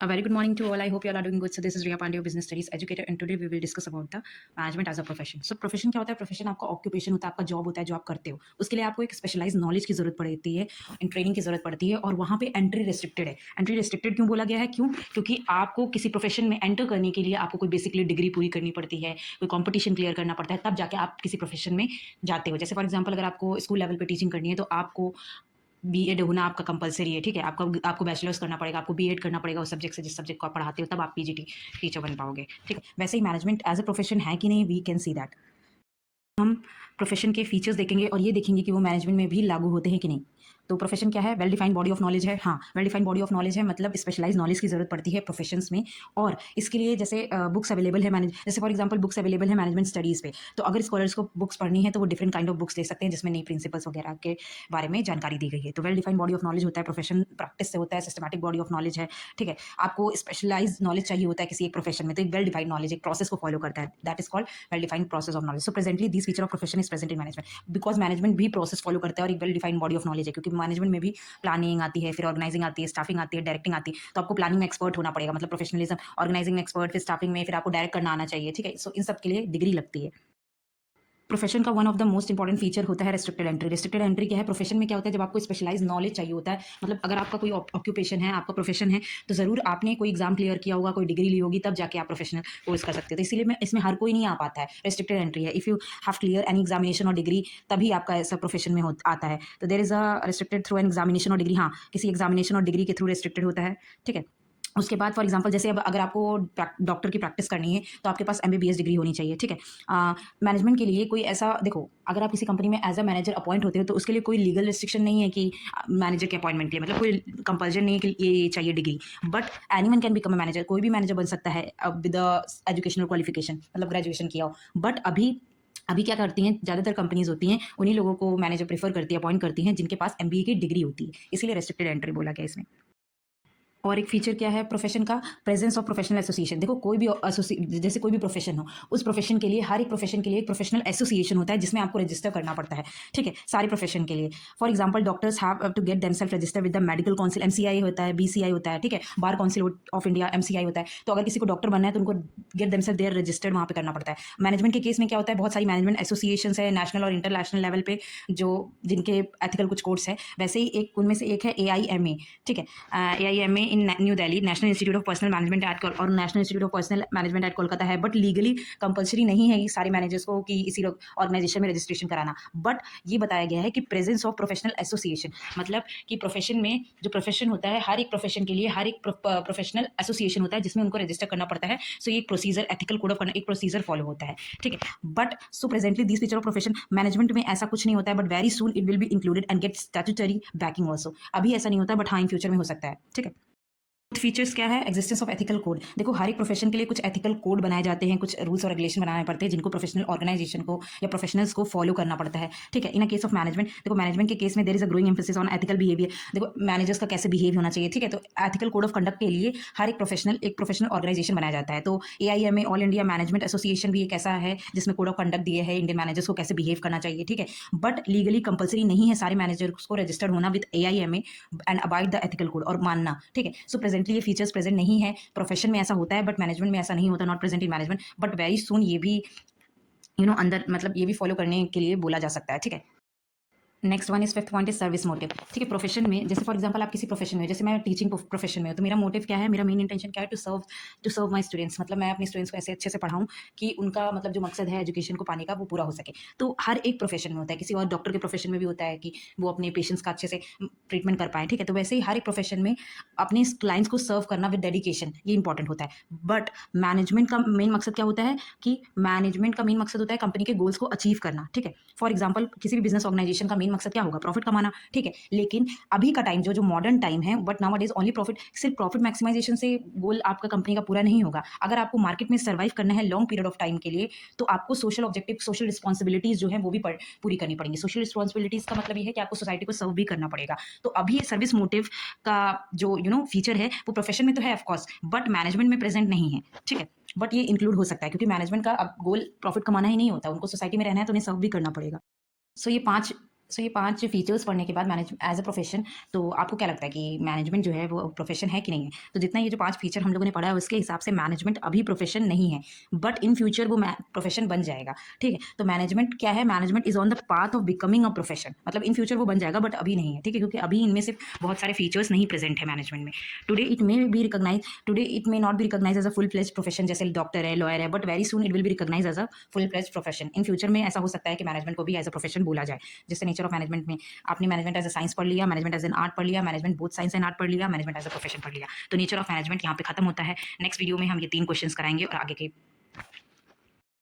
A very good morning to all. I hope you all are doing good. So this is Riya Pandey, Business Studies educator, and today we will discuss about the management as a profession. So profession क्या होता है? Profession आपका occupation होता है, आपका job होता है जो आप करते हो. उसके लिए आपको एक स्पेशलाइज नॉलेज की जरूरत पड़ती है, इन ट्रेनिंग की जरूरत पड़ती है, और वहाँ पे एंट्री रिस्ट्रिक्टेड है. एंट्री रिस्ट्रिक्टेड क्यों बोला गया है? क्यों? क्योंकि आपको किसी प्रोफेशन में एंटर करने के लिए आपको कोई बेसिकली डिग्री पूरी करनी पड़ती है, कोई कॉम्पिटिशन क्लियर करना पड़ता है, तब जाके आप किसी प्रोफेशन में जाते हो. जैसे फॉर एग्जाम्पल अगर आपको स्कूल लेवल पे टीचिंग करनी है तो आपको बीएड होना आपका कंपलसरी है, ठीक है? आपको आपको बैचलर्स करना पड़ेगा, आपको बीएड करना पड़ेगा उस सब्जेक्ट से जिस सब्जेक्ट को आप पढ़ाते हो, तब आप पीजीटी टीचर बन पाओगे, ठीक है? वैसे ही मैनेजमेंट एज अ प्रोफेशन है कि नहीं, वी कैन सी दैट. हम प्रोफेशन के फीचर्स देखेंगे और ये देखेंगे कि वो मैनेजमेंट में भी लागू होते हैं कि नहीं. तो प्रोफेशन क्या है? Well defined body of knowledge है. हाँ, well defined body of knowledge है, मतलब स्पेशलाइज नॉलेज की जरूरत पड़ती है प्रोफेशंस में. और इसके लिए जैसे बुक्स अवेलेबल है मैनेज, जैसे फॉर एग्जांपल बुक्स अवेलेबल है मैनेजमेंट स्टडीज़ पे. तो अगर स्कॉलर्स को बुक्स पढ़नी है तो वो डिफरेंट काइंड ऑफ बुक्स ले सकते हैं जिसमें नई प्रिंसिपल्स वगैरह के बारे में जानकारी दी गई है. तो well defined body of knowledge होता है प्रोफेशन, प्रैक्टिस से होता है, सिस्टमैटिक बॉडी ऑफ नॉलेज है, ठीक है? आपको स्पेशलाइज नॉलेज चाहिए होता है किसी एक प्रोफेशन में, तो एक वेल डिफाइंड नॉलेज एक प्रोसेस को फॉलो करता है, that is called well defined process of knowledge. So presently this feature of profession is present in management because management भी प्रोसेस फॉलो करता है और एक well defined body of knowledge है, क्योंकि मैनेजमेंट में भी प्लानिंग आती है, फिर ऑर्गेनाइजिंग आती है, स्टाफिंग आती है, डायरेक्टिंग आती है. तो आपको प्लानिंग में एक्सपर्ट होना पड़ेगा, मतलब प्रोफेशनलिज्म, ऑर्गेनाइजिंग में एक्सपर्ट, फिर स्टाफिंग में, फिर आपको डायरेक्ट करना आना चाहिए, ठीक है? सो इन सब के लिए डिग्री लगती है. प्रोफेशन का one of the most important feature होता है रेस्ट्रिक्टेड एंट्री. रेस्ट्रिक्टेड एंट्री क्या है? प्रोफेशन में क्या होता है, जब आपको स्पेशलाइज नॉलेज चाहिए होता है, मतलब अगर आपका कोई ऑक्यूपेशन है, आपका प्रोफेशन है, तो जरूर आपने कोई एग्जाम क्लियर किया होगा, कोई डिग्री ली होगी, तब जाके आप प्रोफेशनल कोर्स कर सकते हो. तो इसीलिए मैं इसमें हर कोई नहीं आ पाता है. रेस्ट्रिक्टेड एंट्री है. If you have clear any examination और डिग्री, तभी आपका ऐसा प्रोफेशन में आता है. तो there is a restricted through an examination और डिग्री. हाँ, किसी एग्जामिनेशन और डिग्री के थ्रू रेस्ट्रिक्टेड होता है, ठीक है? उसके बाद फॉर एग्जांपल जैसे अब अगर आपको डॉक्टर की प्रैक्टिस करनी है तो आपके पास एमबीबीएस डिग्री होनी चाहिए, ठीक है? मैनेजमेंट के लिए कोई ऐसा देखो, अगर आप किसी कंपनी में एज अ मैनेजर अपॉइंट होते हो तो उसके लिए कोई लीगल रिस्ट्रिक्शन नहीं है कि मैनेजर के अपॉइंटमेंट के लिए, मतलब कोई कंपल्जन नहीं है कि ये चाहिए degree. But anyone can become a manager. कोई भी मैनेजर बन सकता है विद एजुकेशनल क्वालिफिकेशन, मतलब ग्रेजुएशन किया हो. बट अभी अभी क्या करती हैं, ज़्यादातर कंपनीज होती हैं, उन्हीं लोगों को मैनेजर प्रेफर करती है, अपॉइंट करती हैं जिनके पास एमबीए की डिग्री होती है. इसीलिए रेस्ट्रिक्टेड एंट्री बोला गया इसमें. और एक फीचर क्या है प्रोफेशन का? Presence of professional association. देखो कोई भी जैसे कोई भी प्रोफेशन हो, उस प्रोफेशन के लिए, हर एक प्रोफेशन के लिए एक प्रोफेशनल एसोसिएशन होता है जिसमें आपको रजिस्टर करना पड़ता है, ठीक है? सारे प्रोफेशन के लिए. For example doctors have to get themselves register with the medical council. MCI होता है, बीसीआई होता है, ठीक है? Bar council of India, MCI होता है. तो अगर किसी को डॉक्टर बनना है तो उनको गेट देमसेल्फ देयर रजिस्टर्ड वहाँ पे करना पड़ता है. मैनेजमेंट के केस में क्या होता है, बहुत सारी मैनेजमेंट एसोसिएशन है नेशनल और इंटरनेशनल लेवल पे, जो जिनके एथिकल कुछ कोड्स है. वैसे ही एक उनमें से एक है AIMA, ठीक है? AIMA in New Delhi, national institute of personnel management at और national institute of personnel management at Kolkata है. बट लीगली कंपलसरी नहीं है सारे मैनेजर्स को कि इसी ऑर्गेनाइजेशन में रजिस्ट्रेशन कराना. बट ये बताया गया है कि प्रेजेंस ऑफ प्रोफेशनल एसोसिएशन, मतलब कि प्रोफेशन में जो प्रोफेशन होता है, हर एक प्रोफेशन के लिए हर एक प्रोफेशनल एसोसिएशन होता है जिसमें उनको रजिस्टर करना पड़ता है. सो ये एक प्रोसीजर, एथिकल कोड ऑफ एक प्रोसीजर फॉलो होता है, ठीक है? But so presently this feature of profession management में ऐसा कुछ नहीं होता है, but very soon it will be included and get statutory backing also. अभी ऐसा नहीं होता, बट हाँ इन फ्यूचर में हो सकता है, ठीक है? फीचर्स क्या है? Existence of ethical code. देखो हर एक प्रोफेशन के लिए कुछ एथिकल कोड बनाए जाते हैं, कुछ रूल्स और रेगुलेशन बनाने पड़ते हैं जिनको प्रोफेशनल ऑर्गेनाइजेशन को या प्रोफेशनल्स को फॉलो करना पड़ता है, ठीक है? In a case of management, देखो मैनेजमेंट के केस में there is a growing emphasis on ethical behaviour. देखो मैनेजर्स का कैसे बिहेव होना चाहिए, ठीक है? तो एथिकल कोड ऑफ कंडक्ट के लिए हर एक प्रोफेशनल ऑर्गेनाइजेशन बनाया जाता है. तो AIMA, all India management association भी एक ऐसा है जिसमें कोड ऑफ कंडक्ट दिए है इंडियन मैनेजर्स को कैसे बिहेव करना चाहिए, ठीक है? बट लीगली कंपलसरी नहीं है सारे मैनेजर्स को रजिस्टर्ड होना with AIMA and abide the ethical code और मानना, ठीक है? सो प्रेजेंटली ये फीचर्स प्रेजेंट नहीं है. प्रोफेशन में ऐसा होता है बट मैनेजमेंट में ऐसा नहीं होता, not present in management. But very सून ये भी अंदर, मतलब ये भी फॉलो करने के लिए बोला जा सकता है, ठीक है? Next one is fifth point is service motive. ठीक है, प्रोफेशन में जैसे फॉर एग्जांपल आप किसी प्रोफेशन में, जैसे मैं टीचिंग प्रोफेशन में हूँ, तो मेरा मोटिव क्या है, मेरा मेन इंटेंशन क्या है? To serve my students. मतलब मैं अपने स्टूडेंट्स को ऐसे अच्छे से पढ़ाऊँ कि उनका मतलब जो मकसद है एजुकेशन को पाने का वो पूरा हो सके. तो हर एक प्रोफेशन में होता है, किसी और डॉक्टर के प्रोफेशन में भी होता है कि वो अपने पेशेंट्स का अच्छे से ट्रीटमेंट कर पाए, ठीक है? तो वैसे ही हर एक प्रोफेशन में अपने क्लाइंट्स को सर्व करना विद डेडिकेशन, ये इंपॉर्टेंट होता है. बट मैनेजमेंट का मेन मकसद क्या होता है कि मैनेजमेंट का मेन मकसद होता है कंपनी के गोल्स को अचीव करना, ठीक है? फॉर एग्जाम्पल किसी भी बिजनेस ऑर्गेनाइजेशन का मेन मकसद क्या होगा? प्रॉफिट कमाना, ठीक है? लेकिन अभी का टाइम जो मॉडर्न टाइम है, but now days only profit, सिर्फ प्रॉफिट मैक्सिमाइजेशन से गोल आपका कंपनी का पूरा नहीं होगा. अगर आपको मार्केट में सर्वाइव करना है लॉन्ग पीरियड ऑफ टाइम के लिए, तो आपको सोशल ऑब्जेक्टिव, सोशल रिस्पॉन्सिबिलिटीज जो है वो भी पूरी करनी पड़ेंगी. सोशल रिस्पॉन्सिबिलिटीज का मतलब ये है कि आपको सोसाइटी को सर्व भी करना पड़ेगा. तो अभी सर्विस मोटिव का जो फीचर है वो प्रोफेशन में तो है ऑफकोर्स, बट मैनेजमेंट में प्रेजेंट नहीं है, ठीक है? बट ये इंक्लूड हो सकता है क्योंकि मैनेजमेंट का अब गोल प्रॉफिट कमाना ही नहीं होता, उनको सोसाइटी में रहना है तो उन्हें सर्व भी करना पड़ेगा. सो ये 5 सो ये 5 फीचर्स पढ़ने के बाद मैनेज एज़ अ प्रोफ़ेशन तो आपको क्या लगता है कि मैनेजमेंट जो है वो प्रोफ़ेशन है कि नहीं है? तो जितना ये जो 5 फीचर हम लोगों ने पढ़ा है उसके हिसाब से मैनेजमेंट अभी प्रोफ़ेशन नहीं है, बट इन फ्यूचर वो प्रोफ़ेशन बन जाएगा, ठीक है? तो मैनेजमेंट क्या है? Management is on the path of becoming a profession, मतलब इन फ्यूचर वो बन जाएगा बट अभी नहीं है, ठीक है? क्योंकि अभी इनमें से बहुत सारे फीचर्स नहीं प्रेज़ेंट है मैनेजमेंट में। Today it may not be recognise as a full fledged profession, जैसे डॉक्टर है, लॉयर है, but very soon it will B recognise as a full fledged profession. In future में ऐसा हो सकता है कि मैनेजमेंट को भी एज़ अ प्रोफ़ेशन बोला जाए। जैसे नेचर ऑफ मैनेजमेंट में आपने मैनेजमेंट एज अ साइंस पढ़ लिया, मैनेजमेंट एज एन आर्ट पढ़ लिया, management both science and art पढ़ लिया, मैनेजमेंट एज अ प्रोफेशन पढ़ लिया। तो नेचर ऑफ मैनेजमेंट यहाँ पे खत्म होता है। नेक्स्ट वीडियो में हम ये 3 क्वेश्चंस कराएंगे और आगे के